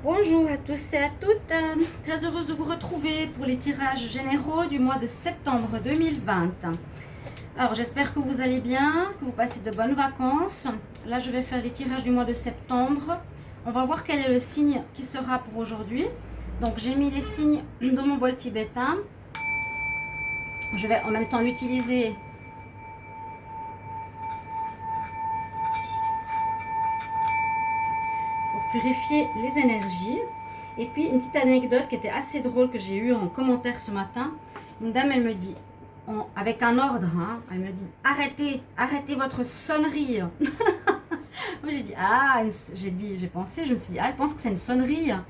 Bonjour à tous et à toutes, très heureuse de vous retrouver pour les tirages généraux du mois de septembre 2020. Alors j'espère que vous allez bien, que vous passez de bonnes vacances. Là je vais faire les tirages du mois de septembre. On va voir quel est le signe qui sera pour aujourd'hui. Donc j'ai mis les signes dans mon bol tibétain. Je vais en même temps l'utiliser pour purifier les énergies. Et puis une petite anecdote qui était assez drôle que j'ai eue en commentaire ce matin. Une dame, elle me dit, avec un ordre, hein, elle me dit arrêtez votre sonnerie. Moi j'ai dit j'ai pensé, je me suis dit elle pense que c'est une sonnerie. Elle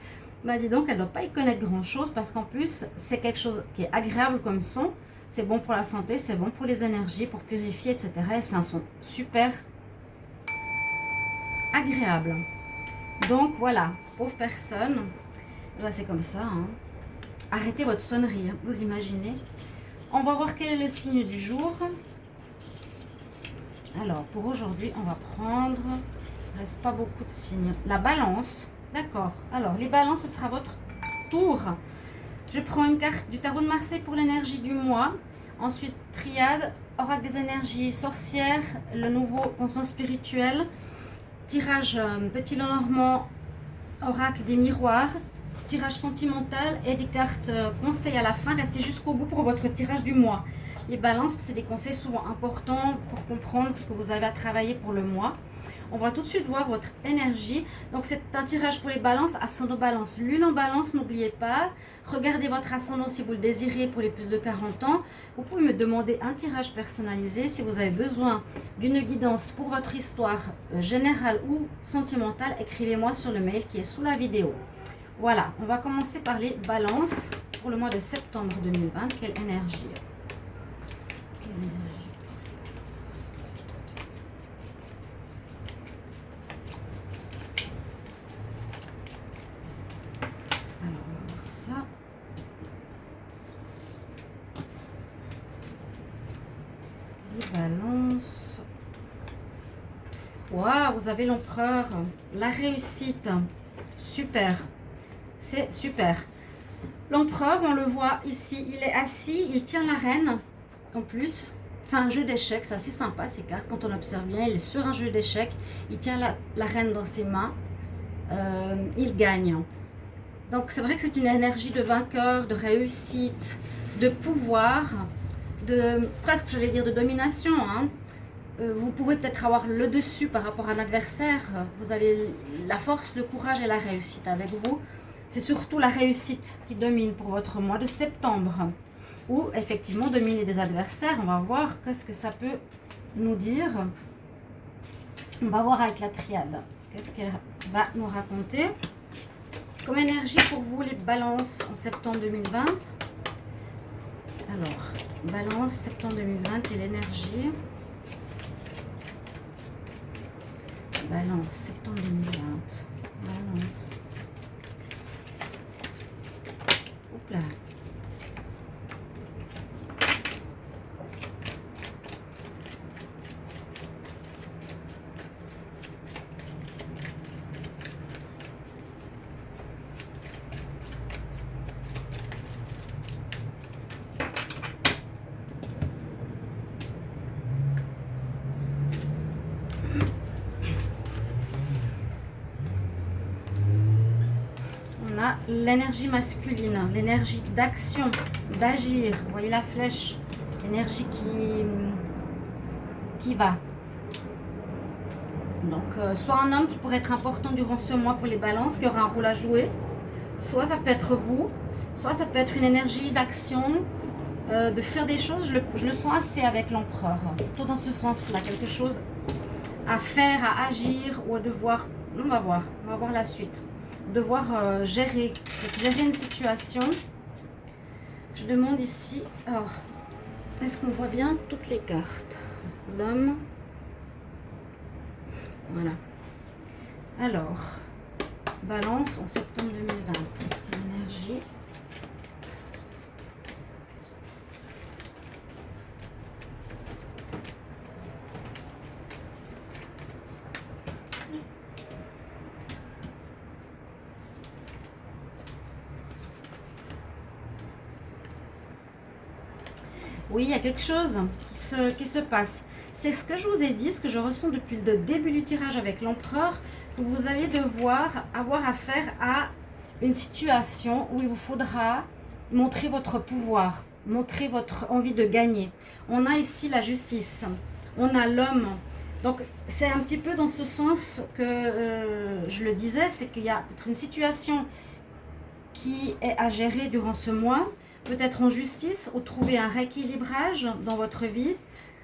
m'a dit donc elle ne doit pas y connaître grand chose parce qu'en plus c'est quelque chose qui est agréable comme son. C'est bon pour la santé, c'est bon pour les énergies, pour purifier, etc. Et c'est un son super agréable. Donc voilà, pauvre personne. C'est comme ça. Hein. Arrêtez votre sonnerie, hein, vous imaginez. On va voir quel est le signe du jour. Alors, pour aujourd'hui, on va prendre... Il ne reste pas beaucoup de signes. La balance. D'accord. Alors, les balances, ce sera votre tour. Je prends une carte du tarot de Marseille pour l'énergie du mois. Ensuite, triade, oracle des énergies, sorcière, le nouveau pensant spirituel. Tirage petit Lenormand, oracle des miroirs. Tirage sentimental et des cartes conseils à la fin. Restez jusqu'au bout pour votre tirage du mois. Les balances, c'est des conseils souvent importants pour comprendre ce que vous avez à travailler pour le mois. On va tout de suite voir votre énergie. Donc c'est un tirage pour les balances, ascendant balance, lune en balance, n'oubliez pas. Regardez votre ascendant si vous le désirez pour les plus de 40 ans. Vous pouvez me demander un tirage personnalisé si vous avez besoin d'une guidance pour votre histoire générale ou sentimentale. Écrivez-moi sur le mail qui est sous la vidéo. Voilà, on va commencer par les balances pour le mois de septembre 2020. Quelle énergie? Alors, on va voir ça. Les balances. Waouh, vous avez l'empereur. La réussite. Super. C'est super. L'empereur, on le voit ici, il est assis, il tient la reine. En plus, c'est un jeu d'échecs, c'est assez sympa ces cartes. Quand on observe bien, il est sur un jeu d'échecs. Il tient la reine dans ses mains. Il gagne. Donc c'est vrai que c'est une énergie de vainqueur, de réussite, de pouvoir, de presque, j'allais dire, de domination. Hein. Vous pouvez peut-être avoir le dessus par rapport à un adversaire. Vous avez la force, le courage et la réussite avec vous. C'est surtout la réussite qui domine pour votre mois de septembre. Ou effectivement dominer des adversaires. On va voir qu'est-ce que ça peut nous dire. On va voir avec la triade. Qu'est-ce qu'elle va nous raconter comme énergie pour vous les balances en septembre 2020. Alors, balance septembre 2020 et l'énergie. Balance septembre 2020. Balance. Hop là. L'énergie masculine, l'énergie d'action, d'agir. Vous voyez la flèche, l'énergie qui va. Donc, soit un homme qui pourrait être important durant ce mois pour les balances, qui aura un rôle à jouer. Soit ça peut être vous, soit ça peut être une énergie d'action, de faire des choses. Je le sens assez avec l'empereur, plutôt dans ce sens-là, quelque chose à faire, à agir ou à devoir. On va voir la suite. Devoir gérer une situation. Je demande ici, alors, est-ce qu'on voit bien toutes les cartes? L'homme. Voilà. Alors, balance en septembre 2020. L'énergie. Oui, il y a quelque chose qui se passe. C'est ce que je vous ai dit, ce que je ressens depuis le début du tirage avec l'empereur, que vous allez devoir avoir affaire à une situation où il vous faudra montrer votre pouvoir, montrer votre envie de gagner. On a ici la justice, on a l'homme. Donc c'est un petit peu dans ce sens que je le disais, c'est qu'il y a peut-être une situation qui est à gérer durant ce mois, peut-être en justice, ou trouver un rééquilibrage dans votre vie.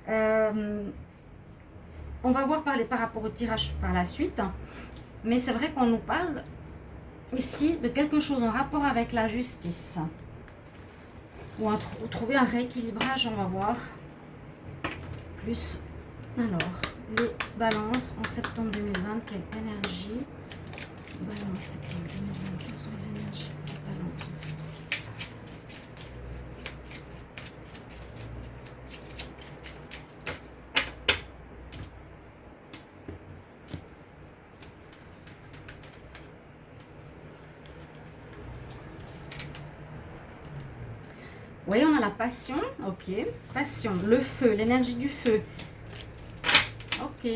On va voir par rapport au tirage par la suite, mais c'est vrai qu'on nous parle ici de quelque chose en rapport avec la justice, ou trouver un rééquilibrage, on va voir. Plus, alors, les balances en septembre 2020, quelle énergie? Balance septembre 2020, quelles sont les énergies? Balance en septembre. Vous voyez, on a la passion, ok, passion, le feu, l'énergie du feu, ok,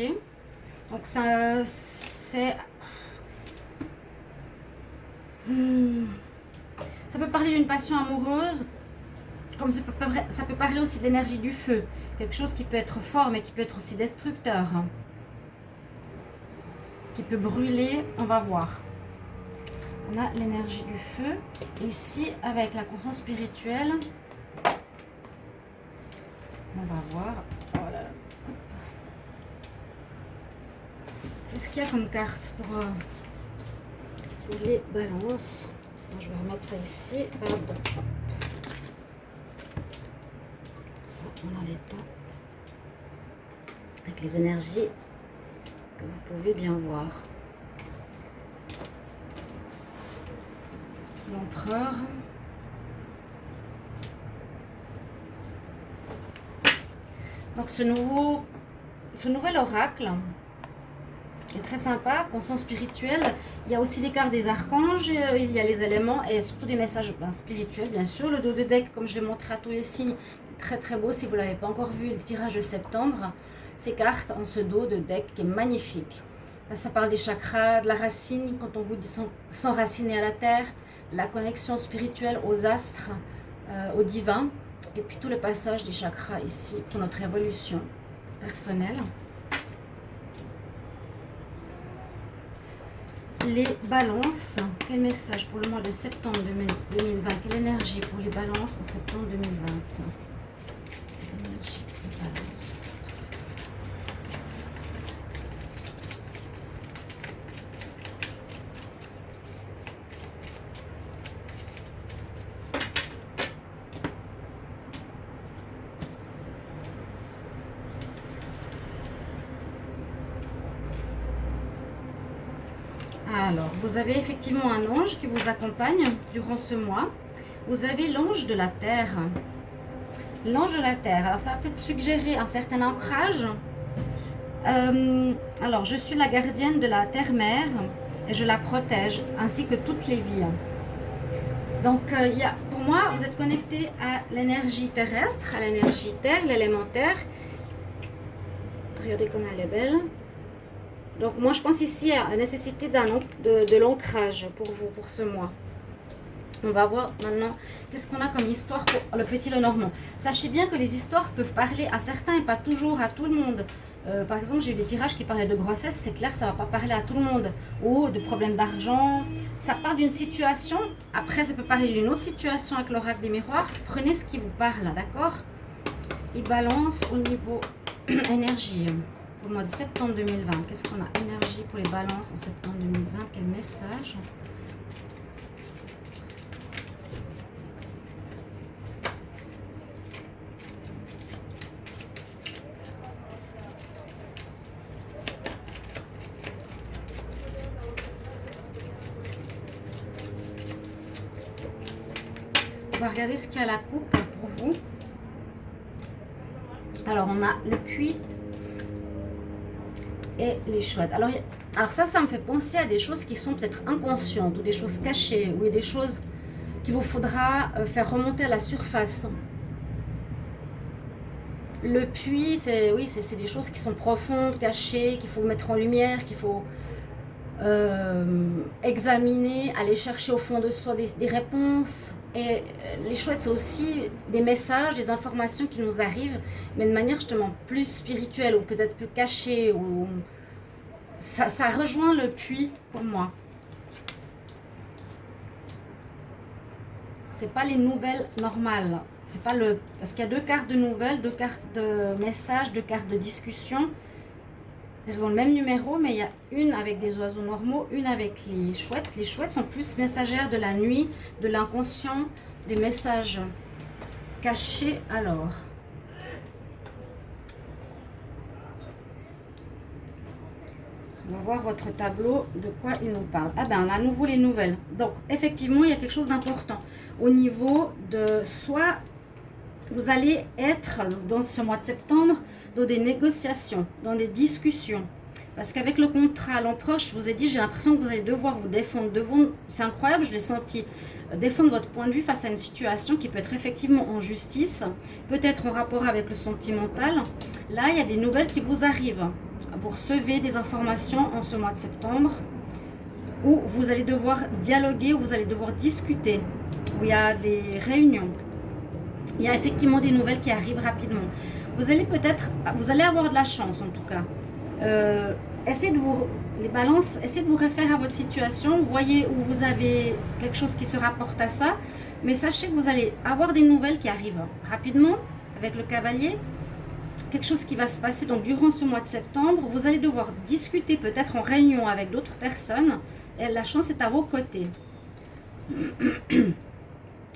donc ça, c'est, ça peut parler d'une passion amoureuse, comme ça peut parler aussi d'énergie du feu, quelque chose qui peut être fort, mais qui peut être aussi destructeur, qui peut brûler, on va voir. On a l'énergie du feu, ici, avec la conscience spirituelle, on va voir. Oh là là. Qu'est-ce qu'il y a comme carte pour les balances? Je vais remettre ça ici. Pardon. Ça, on a l'état. Avec les énergies que vous pouvez bien voir. L'empereur. Donc ce nouvel oracle est très sympa, conscience spirituelle. Il y a aussi les cartes des archanges, il y a les éléments et surtout des messages spirituels, bien sûr. Le dos de deck, comme je l'ai montré à tous les signes, très très beau. Si vous ne l'avez pas encore vu, le tirage de septembre, ces cartes en ce dos de deck qui est magnifique. Ça parle des chakras, de la racine, quand on vous dit s'enraciner à la terre, la connexion spirituelle aux astres, au divin. Et puis tout le passage des chakras ici pour notre évolution personnelle. Les balances, quel message pour le mois de septembre 2020? Quelle énergie pour les balances en septembre 2020? Quelle énergie pour les balances en septembre 2020? Alors, vous avez effectivement un ange qui vous accompagne durant ce mois. Vous avez l'ange de la Terre. L'ange de la Terre, alors ça va peut-être suggérer un certain ancrage. Alors, je suis la gardienne de la Terre-Mère et je la protège, ainsi que toutes les vies. Donc, pour moi, vous êtes connecté à l'énergie terrestre, à l'énergie terre, l'élémentaire. Regardez comme elle est belle. Donc moi je pense ici à la nécessité de l'ancrage pour vous, pour ce mois. On va voir maintenant qu'est-ce qu'on a comme histoire pour le Petit Lenormand. Sachez bien que les histoires peuvent parler à certains et pas toujours à tout le monde. Par exemple, j'ai eu des tirages qui parlaient de grossesse, c'est clair, ça ne va pas parler à tout le monde. Ou de problèmes d'argent. Ça parle d'une situation, après ça peut parler d'une autre situation avec l'oracle des miroirs. Prenez ce qui vous parle, d'accord? Il balance au niveau énergie. Au mois de septembre 2020, qu'est-ce qu'on a? Énergie pour les balances en septembre 2020, quel message? On va regarder ce qu'il y a à la coupe pour vous. Alors, on a le puits et les chouettes. Alors ça me fait penser à des choses qui sont peut-être inconscientes ou des choses cachées ou des choses qu'il vous faudra faire remonter à la surface. Le puits, c'est oui, c'est des choses qui sont profondes, cachées, qu'il faut mettre en lumière, qu'il faut examiner, aller chercher au fond de soi des réponses. Et les chouettes, c'est aussi des messages, des informations qui nous arrivent, mais de manière justement plus spirituelle ou peut-être plus cachée. Ou... ça rejoint le puits pour moi. C'est pas les nouvelles normales. C'est pas le... Parce qu'il y a 2 cartes de nouvelles, 2 cartes de messages, 2 cartes de discussion. Elles ont le même numéro, mais il y a une avec des oiseaux normaux, une avec les chouettes. Les chouettes sont plus messagères de la nuit, de l'inconscient, des messages cachés. Alors, on va voir votre tableau, de quoi il nous parle. Ah ben, on a à nouveau les nouvelles. Donc, effectivement, il y a quelque chose d'important. Au niveau de soit vous allez être dans ce mois de septembre dans des négociations, dans des discussions. Parce qu'avec le contrat, l'empereur, je vous ai dit, j'ai l'impression que vous allez devoir vous défendre. C'est incroyable, je l'ai senti. Défendre votre point de vue face à une situation qui peut être effectivement en justice, peut-être en rapport avec le sentimental. Là, il y a des nouvelles qui vous arrivent. Vous recevez des informations en ce mois de septembre où vous allez devoir dialoguer, où vous allez devoir discuter, où il y a des réunions. Il y a effectivement des nouvelles qui arrivent rapidement. Vous allez avoir de la chance en tout cas. Essayez de vous, les balances, essayez de vous référer à votre situation. Voyez où vous avez quelque chose qui se rapporte à ça. Mais sachez que vous allez avoir des nouvelles qui arrivent rapidement avec le cavalier. Quelque chose qui va se passer donc durant ce mois de septembre. Vous allez devoir discuter peut-être en réunion avec d'autres personnes. Et la chance est à vos côtés.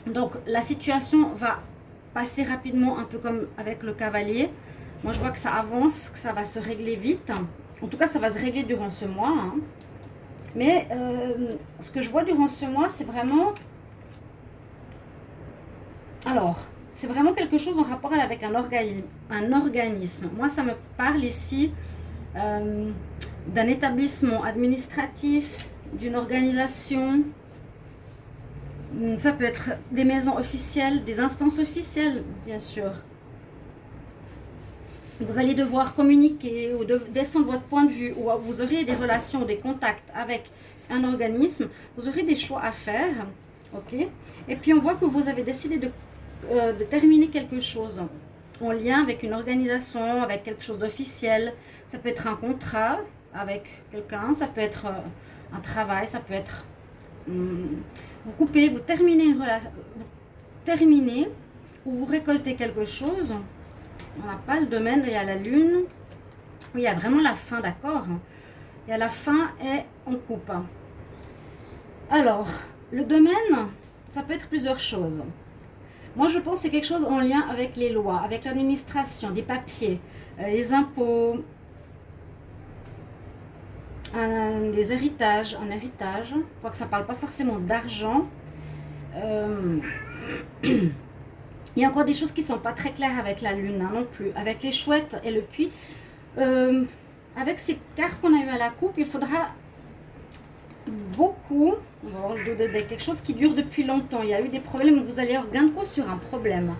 Donc la situation va passer rapidement, un peu comme avec le cavalier. Moi, je vois que ça avance, que ça va se régler vite. En tout cas, ça va se régler durant ce mois. Hein. Mais ce que je vois durant ce mois, c'est vraiment... Alors, c'est vraiment quelque chose en rapport avec un organisme. Moi, ça me parle ici d'un établissement administratif, d'une organisation. Ça peut être des maisons officielles, des instances officielles, bien sûr. Vous allez devoir communiquer ou défendre votre point de vue, ou vous aurez des relations, des contacts avec un organisme. Vous aurez des choix à faire, ok? Et puis on voit que vous avez décidé de terminer quelque chose en lien avec une organisation, avec quelque chose d'officiel. Ça peut être un contrat avec quelqu'un, ça peut être un travail, ça peut être... vous coupez, vous terminez une relation, vous terminez ou vous récoltez quelque chose. On n'a pas le domaine, il y a la lune. Oui, il y a vraiment la fin, d'accord. Il y a la fin et on coupe. Alors, le domaine, ça peut être plusieurs choses. Moi, je pense que c'est quelque chose en lien avec les lois, avec l'administration, des papiers, les impôts, des héritages, un héritage. Je crois que ça ne parle pas forcément d'argent. Il y a encore des choses qui ne sont pas très claires avec la lune, hein, non plus. Avec les chouettes et le puits. Avec ces cartes qu'on a eues à la coupe, il faudra beaucoup... On va voir le dos de deck. Quelque chose qui dure depuis longtemps. Il y a eu des problèmes. Vous allez avoir gain de cause sur un problème.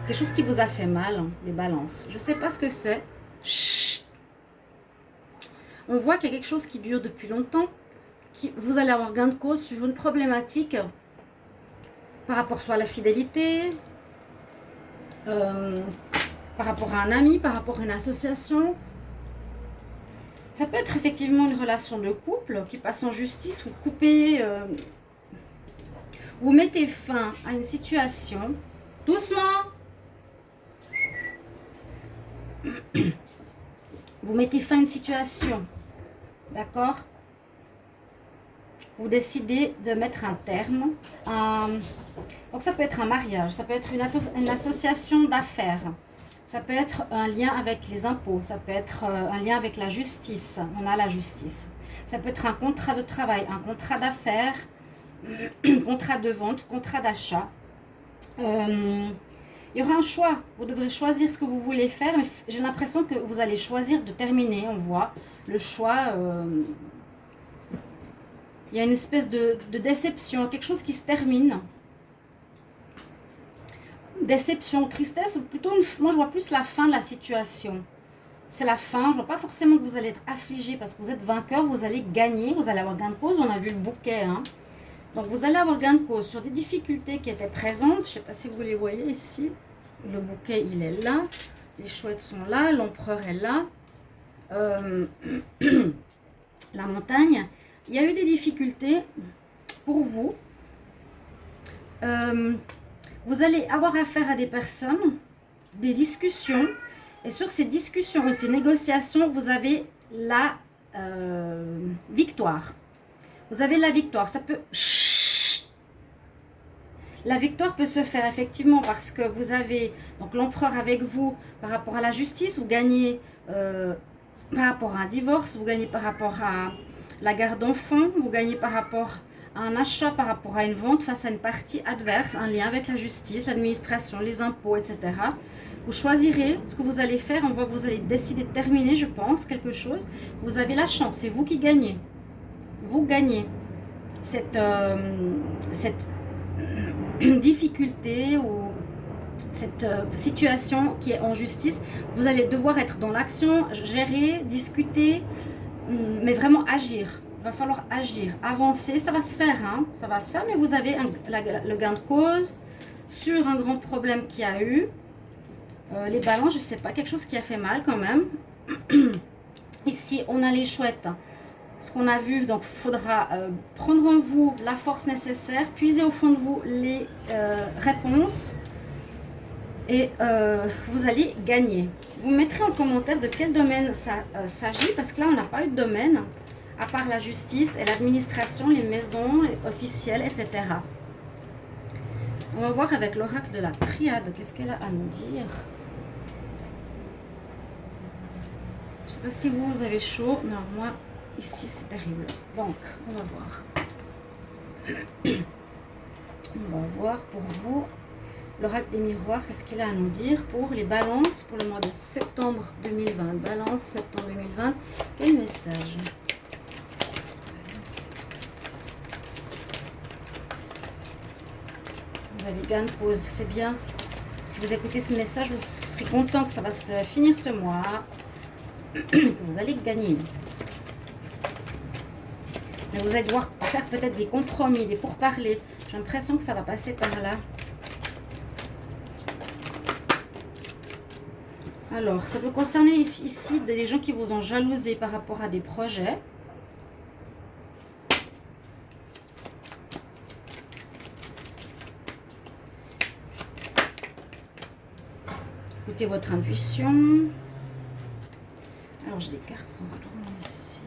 Quelque chose qui vous a fait mal, hein, les balances. Je ne sais pas ce que c'est. Chut. On voit qu'il y a quelque chose qui dure depuis longtemps. Vous allez avoir gain de cause sur une problématique par rapport soit à la fidélité, par rapport à un ami, par rapport à une association. Ça peut être effectivement une relation de couple qui passe en justice. Vous coupez, vous mettez fin à une situation. Doucement. Vous mettez fin à une situation. D'accord? Vous décidez de mettre un terme. Donc ça peut être un mariage, ça peut être une association d'affaires. Ça peut être un lien avec les impôts, ça peut être un lien avec la justice. On a la justice. Ça peut être un contrat de travail, un contrat d'affaires, un contrat de vente, contrat d'achat. Il y aura un choix. Vous devrez choisir ce que vous voulez faire, mais j'ai l'impression que vous allez choisir de terminer. On voit le choix. Il y a une espèce de déception, quelque chose qui se termine. déception, tristesse, ou plutôt, moi je vois plus la fin de la situation. C'est la fin, je ne vois pas forcément que vous allez être affligé parce que vous êtes vainqueur, vous allez gagner, vous allez avoir gain de cause, on a vu le bouquet. Hein. Donc vous allez avoir gain de cause sur des difficultés qui étaient présentes, je ne sais pas si vous les voyez ici. Le bouquet, il est là, les chouettes sont là, l'empereur est là, la montagne. Il y a eu des difficultés pour vous. Vous allez avoir affaire à des personnes, des discussions. Et sur ces discussions et ces négociations, vous avez la victoire. Vous avez la victoire. Ça peut... La victoire peut se faire effectivement parce que vous avez donc l'empereur avec vous par rapport à la justice. Vous gagnez par rapport à un divorce. Vous gagnez par rapport à la garde d'enfants. Vous gagnez par rapport à un achat, par rapport à une vente face à une partie adverse. Un lien avec la justice, l'administration, les impôts, etc. Vous choisirez ce que vous allez faire. On voit que vous allez décider de terminer, je pense, quelque chose. Vous avez la chance. C'est vous qui gagnez. Vous gagnez cette difficulté ou cette situation qui est en justice. Vous allez devoir être dans l'action, gérer, discuter, mais vraiment agir. Il va falloir agir, avancer. Ça va se faire, hein. Ça va se faire, mais vous avez le gain de cause sur un grand problème qu'il y a eu. Les balances, je ne sais pas, quelque chose qui a fait mal quand même. Ici, on a les chouettes. Ce qu'on a vu, donc il faudra prendre en vous la force nécessaire, puiser au fond de vous les réponses et vous allez gagner. Vous mettrez en commentaire de quel domaine ça s'agit, parce que là, on n'a pas eu de domaine, à part la justice et l'administration, les maisons les officielles, etc. On va voir avec l'oracle de la triade, qu'est-ce qu'elle a à nous dire. Je ne sais pas si vous avez chaud, mais moi, ici, c'est terrible. Donc, on va voir. On va voir pour vous, l'oracle des miroirs, qu'est-ce qu'il a à nous dire pour les balances pour le mois de septembre 2020. Balance, septembre 2020. Quel message? Vous avez gain de cause, c'est bien. Si vous écoutez ce message, vous serez content que ça va se finir ce mois. Que vous allez gagner. Mais vous allez devoir faire peut-être des compromis, des pourparlers. J'ai l'impression que ça va passer par là. Alors, ça peut concerner ici des gens qui vous ont jalousé par rapport à des projets. Écoutez votre intuition. Alors, j'ai des cartes qui sont retournées ici.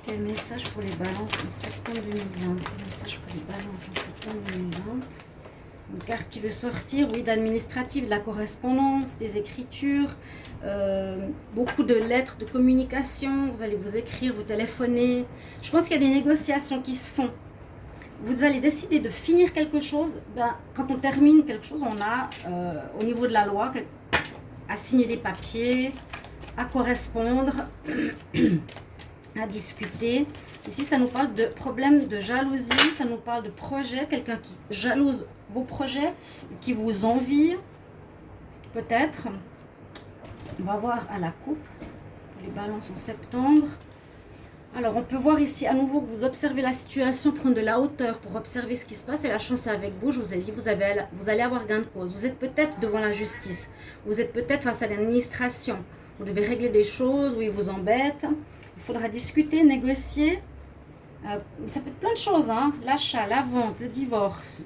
Quel message pour les balances en septembre 2020? Quel message pour les balances en septembre 2020? Une carte qui veut sortir, oui, d'administratif, de la correspondance, des écritures, beaucoup de lettres, de communication. Vous allez vous écrire, vous téléphoner. Je pense qu'il y a des négociations qui se font. Vous allez décider de finir quelque chose. Ben, quand on termine quelque chose, on a au niveau de la loi à signer des papiers, à correspondre, à discuter. Ici, ça nous parle de problèmes de jalousie, ça nous parle de projets, quelqu'un qui jalouse vos projets, qui vous envie, peut-être. On va voir à la coupe, les balances en septembre. Alors, on peut voir ici à nouveau que vous observez la situation, prendre de la hauteur pour observer ce qui se passe. Et la chance est avec vous, je vous ai dit, vous allez avoir gain de cause. Vous êtes peut-être devant la justice, vous êtes peut-être face à l'administration. Vous devez régler des choses où ils vous embêtent. Il faudra discuter, négocier. Ça peut être plein de choses, hein. L'achat, la vente, le divorce,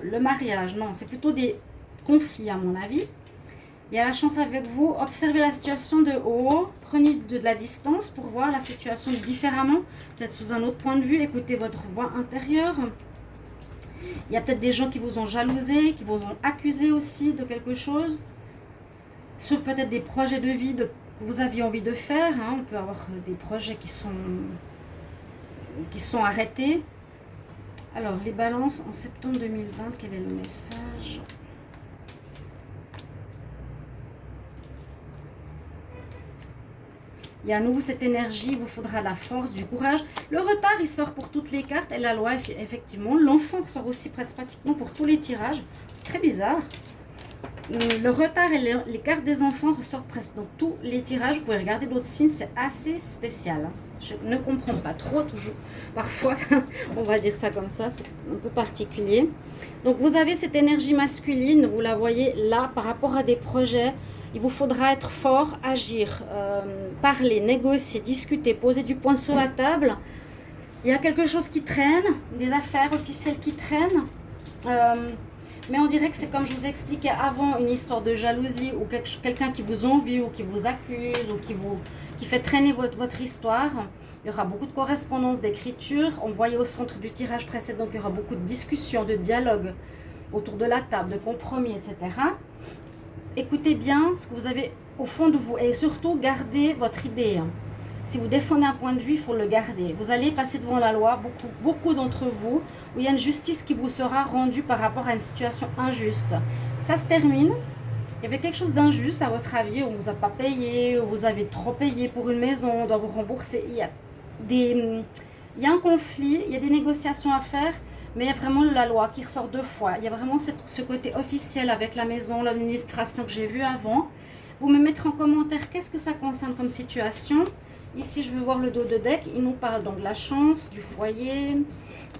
le mariage. Non, c'est plutôt des conflits à mon avis. Il y a la chance avec vous. Observez la situation de haut. Prenez de la distance pour voir la situation différemment. Peut-être sous un autre point de vue. Écoutez votre voix intérieure. Il y a peut-être des gens qui vous ont jalousé, qui vous ont accusé aussi de quelque chose. Sur peut-être des projets de vie que vous aviez envie de faire. Hein. On peut avoir des projets qui sont arrêtés. Alors, les balances en septembre 2020, quel est le message ? Il y a à nouveau cette énergie, il vous faudra la force, du courage. Le retard, il sort pour toutes les cartes et la loi, effectivement. L'enfant sort aussi presque pratiquement pour tous les tirages. C'est très bizarre. Le retard et les cartes des enfants ressortent presque dans tous les tirages. Vous pouvez regarder d'autres signes, c'est assez spécial. Je ne comprends pas trop, toujours. Parfois, on va dire ça comme ça, c'est un peu particulier. Donc, vous avez cette énergie masculine, vous la voyez là, par rapport à des projets. Il vous faudra être fort, agir, parler, négocier, discuter, poser du poing sur la table. Il y a quelque chose qui traîne, des affaires officielles qui traînent. Mais on dirait que c'est comme je vous ai expliqué avant, une histoire de jalousie ou quelqu'un qui vous envie ou qui vous accuse ou qui fait traîner votre histoire. Il y aura beaucoup de correspondance, d'écriture. On voyait au centre du tirage précédent qu'il y aura beaucoup de discussions, de dialogues autour de la table, de compromis, etc. Écoutez bien ce que vous avez au fond de vous et surtout gardez votre idée. Si vous défendez un point de vue, il faut le garder. Vous allez passer devant la loi, beaucoup d'entre vous, où il y a une justice qui vous sera rendue par rapport à une situation injuste. Ça se termine. Il y avait quelque chose d'injuste à votre avis, on ne vous a pas payé, ou vous avez trop payé pour une maison, on doit vous rembourser. Il y a un conflit, il y a des négociations à faire, mais il y a vraiment la loi qui ressort deux fois. Il y a vraiment ce côté officiel avec la maison, l'administration que j'ai vu avant. Vous me mettrez en commentaire qu'est-ce que ça concerne comme situation. Ici, je veux voir le dos de deck. Il nous parle donc de la chance, du foyer.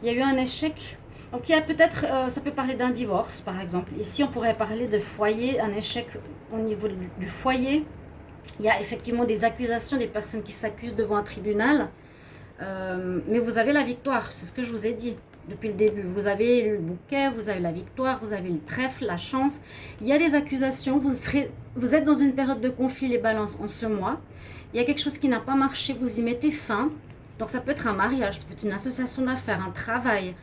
Il y a eu un échec. Donc, il y a peut-être, ça peut parler d'un divorce, par exemple. Ici, on pourrait parler de foyer, un échec au niveau du foyer. Il y a effectivement des accusations, des personnes qui s'accusent devant un tribunal. Mais vous avez la victoire, c'est ce que je vous ai dit depuis le début. Vous avez le bouquet, vous avez la victoire, vous avez le trèfle, la chance. Il y a des accusations, vous êtes dans une période de conflit, les balances, en ce mois. Il y a quelque chose qui n'a pas marché, vous y mettez fin. Donc ça peut être un mariage, ça peut être une association d'affaires, un travail,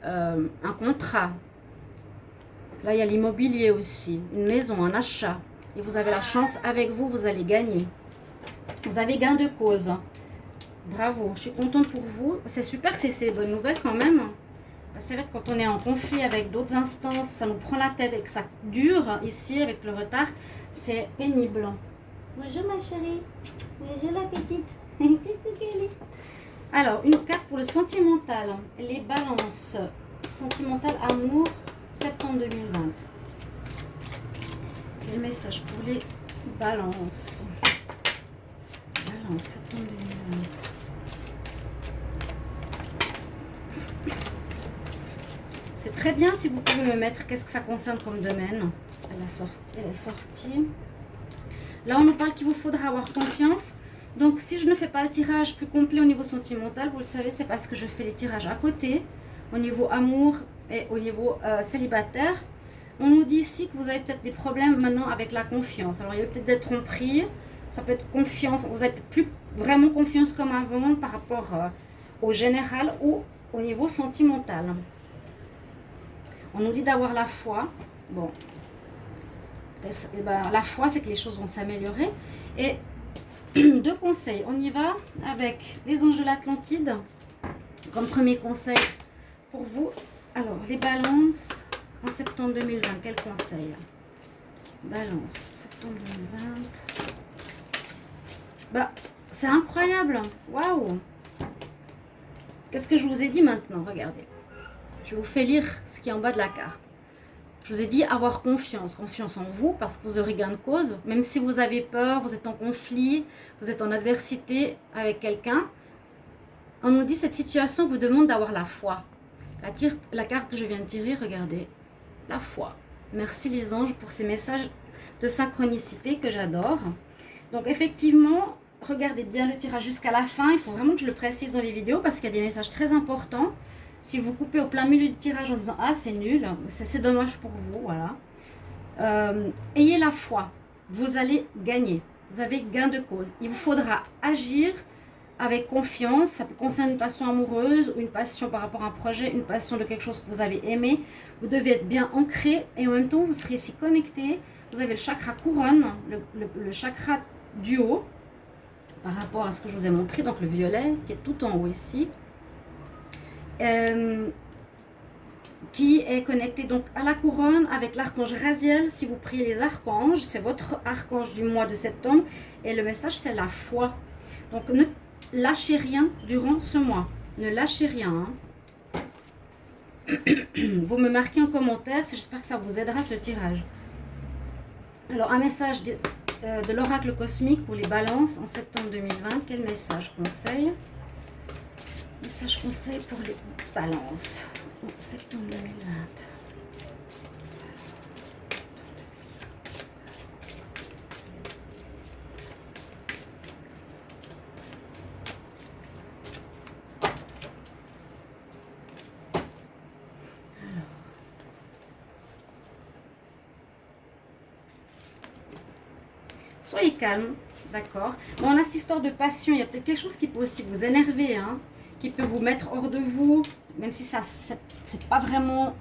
un contrat. Là, il y a l'immobilier aussi, une maison, un achat. Et vous avez la chance, avec vous, vous allez gagner. Vous avez gain de cause. Bravo, je suis contente pour vous. C'est super que c'est ces bonnes nouvelles quand même. C'est vrai que quand on est en conflit avec d'autres instances, ça nous prend la tête et que ça dure ici avec le retard, c'est pénible. Bonjour ma chérie. Bonjour la petite. Alors, une carte pour le sentimental. Les balances. Sentimental, amour, septembre 2020. Quel message pour les balances? Balance, septembre 2020. C'est très bien si vous pouvez me mettre qu'est-ce que ça concerne comme domaine. Elle est sortie. Là, on nous parle qu'il vous faudra avoir confiance. Donc, si je ne fais pas le tirage plus complet au niveau sentimental, vous le savez, c'est parce que je fais les tirages à côté, au niveau amour et au niveau célibataire. On nous dit ici que vous avez peut-être des problèmes maintenant avec la confiance. Alors, il y a peut-être des tromperies, ça peut être confiance, vous avez peut-être plus vraiment confiance comme avant par rapport au général ou au niveau sentimental. On nous dit d'avoir la foi. Bon, la foi, c'est que les choses vont s'améliorer. Et deux conseils. On y va avec les anges de l'Atlantide. Comme premier conseil pour vous. Alors, les balances en septembre 2020. Quel conseil? Balance, septembre 2020. C'est incroyable. Waouh! Qu'est-ce que je vous ai dit maintenant? Regardez. Je vous fais lire ce qui est en bas de la carte. Je vous ai dit avoir confiance en vous parce que vous aurez gain de cause. Même si vous avez peur, vous êtes en conflit, vous êtes en adversité avec quelqu'un. On nous dit cette situation vous demande d'avoir la foi. La carte que je viens de tirer, regardez. La foi. Merci les anges pour ces messages de synchronicité que j'adore. Donc effectivement, regardez bien le tirage jusqu'à la fin. Il faut vraiment que je le précise dans les vidéos parce qu'il y a des messages très importants. Si vous coupez au plein milieu du tirage en disant « Ah, c'est nul », c'est dommage pour vous, voilà. Ayez la foi, vous allez gagner. Vous avez gain de cause. Il vous faudra agir avec confiance. Ça peut concerner une passion amoureuse ou une passion par rapport à un projet, une passion de quelque chose que vous avez aimé. Vous devez être bien ancré et en même temps, vous serez ici connecté. Vous avez le chakra couronne, le chakra du haut, par rapport à ce que je vous ai montré, donc le violet qui est tout en haut ici. Qui est connecté donc à la couronne avec l'archange Raziel. Si vous priez les archanges, c'est votre archange du mois de septembre et le message c'est la foi. Donc, ne lâchez rien durant ce mois. Ne lâchez rien. Hein. Vous me marquez en commentaire. J'espère que ça vous aidera ce tirage. Alors, un message de l'oracle cosmique pour les balances en septembre 2020. Quel message conseil? Message conseil pour les balances en septembre 2020. Soyez calme, d'accord. Bon, on a cette histoire de passion. Il y a peut-être quelque chose qui peut aussi vous énerver, hein, qui peut vous mettre hors de vous, même si ça c'est pas vraiment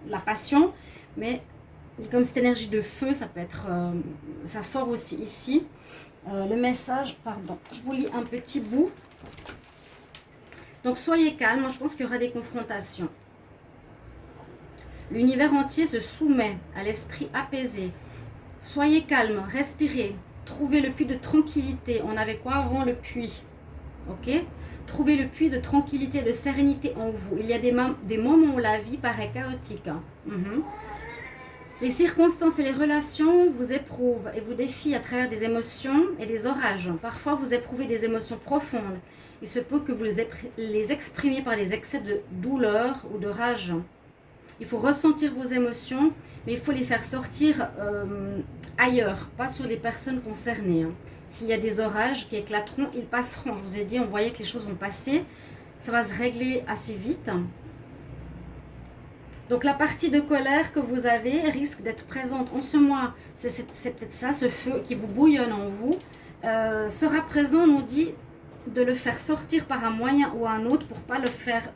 la passion, mais comme cette énergie de feu, ça peut être, ça sort aussi ici. Le message, pardon, je vous lis un petit bout. Donc soyez calme. Moi, je pense qu'il y aura des confrontations. L'univers entier se soumet à l'esprit apaisé. Soyez calme, respirez, trouvez le puits de tranquillité. On avait quoi avant le puits? Ok? Trouvez le puits de tranquillité, de sérénité en vous. Il y a des moments où la vie paraît chaotique. Hein. Les circonstances et les relations vous éprouvent et vous défient à travers des émotions et des orages. Parfois, vous éprouvez des émotions profondes. Il se peut que vous les exprimiez par des excès de douleur ou de rage. Il faut ressentir vos émotions, mais il faut les faire sortir ailleurs, pas sur les personnes concernées. Hein. S'il y a des orages qui éclateront, ils passeront. Je vous ai dit, on voyait que les choses vont passer. Ça va se régler assez vite. Donc la partie de colère que vous avez risque d'être présente en ce mois. C'est peut-être ça, ce feu qui vous bouillonne en vous. Sera présent, on nous dit, de le faire sortir par un moyen ou un autre pour pas le faire...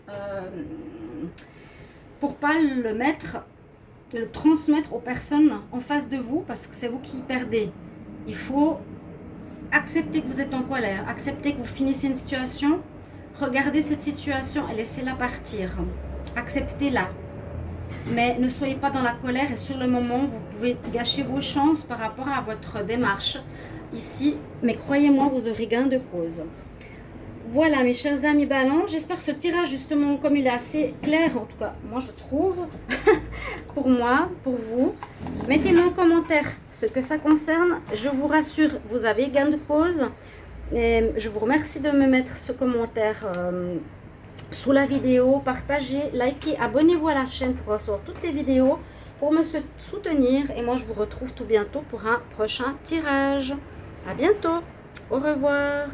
pour pas le transmettre aux personnes en face de vous, parce que c'est vous qui perdez. Il faut accepter que vous êtes en colère, accepter que vous finissez une situation, regardez cette situation et laissez-la partir. Acceptez-la. Mais ne soyez pas dans la colère et sur le moment, vous pouvez gâcher vos chances par rapport à votre démarche ici. Mais croyez-moi, vous aurez gain de cause. Voilà mes chers amis balance, j'espère que ce tirage justement comme il est assez clair, en tout cas moi je trouve, pour moi, pour vous. Mettez-moi en commentaire ce que ça concerne, je vous rassure, vous avez gain de cause. Et je vous remercie de me mettre ce commentaire sous la vidéo, partagez, likez, abonnez-vous à la chaîne pour recevoir toutes les vidéos, pour me soutenir. Et moi je vous retrouve tout bientôt pour un prochain tirage. À bientôt, au revoir.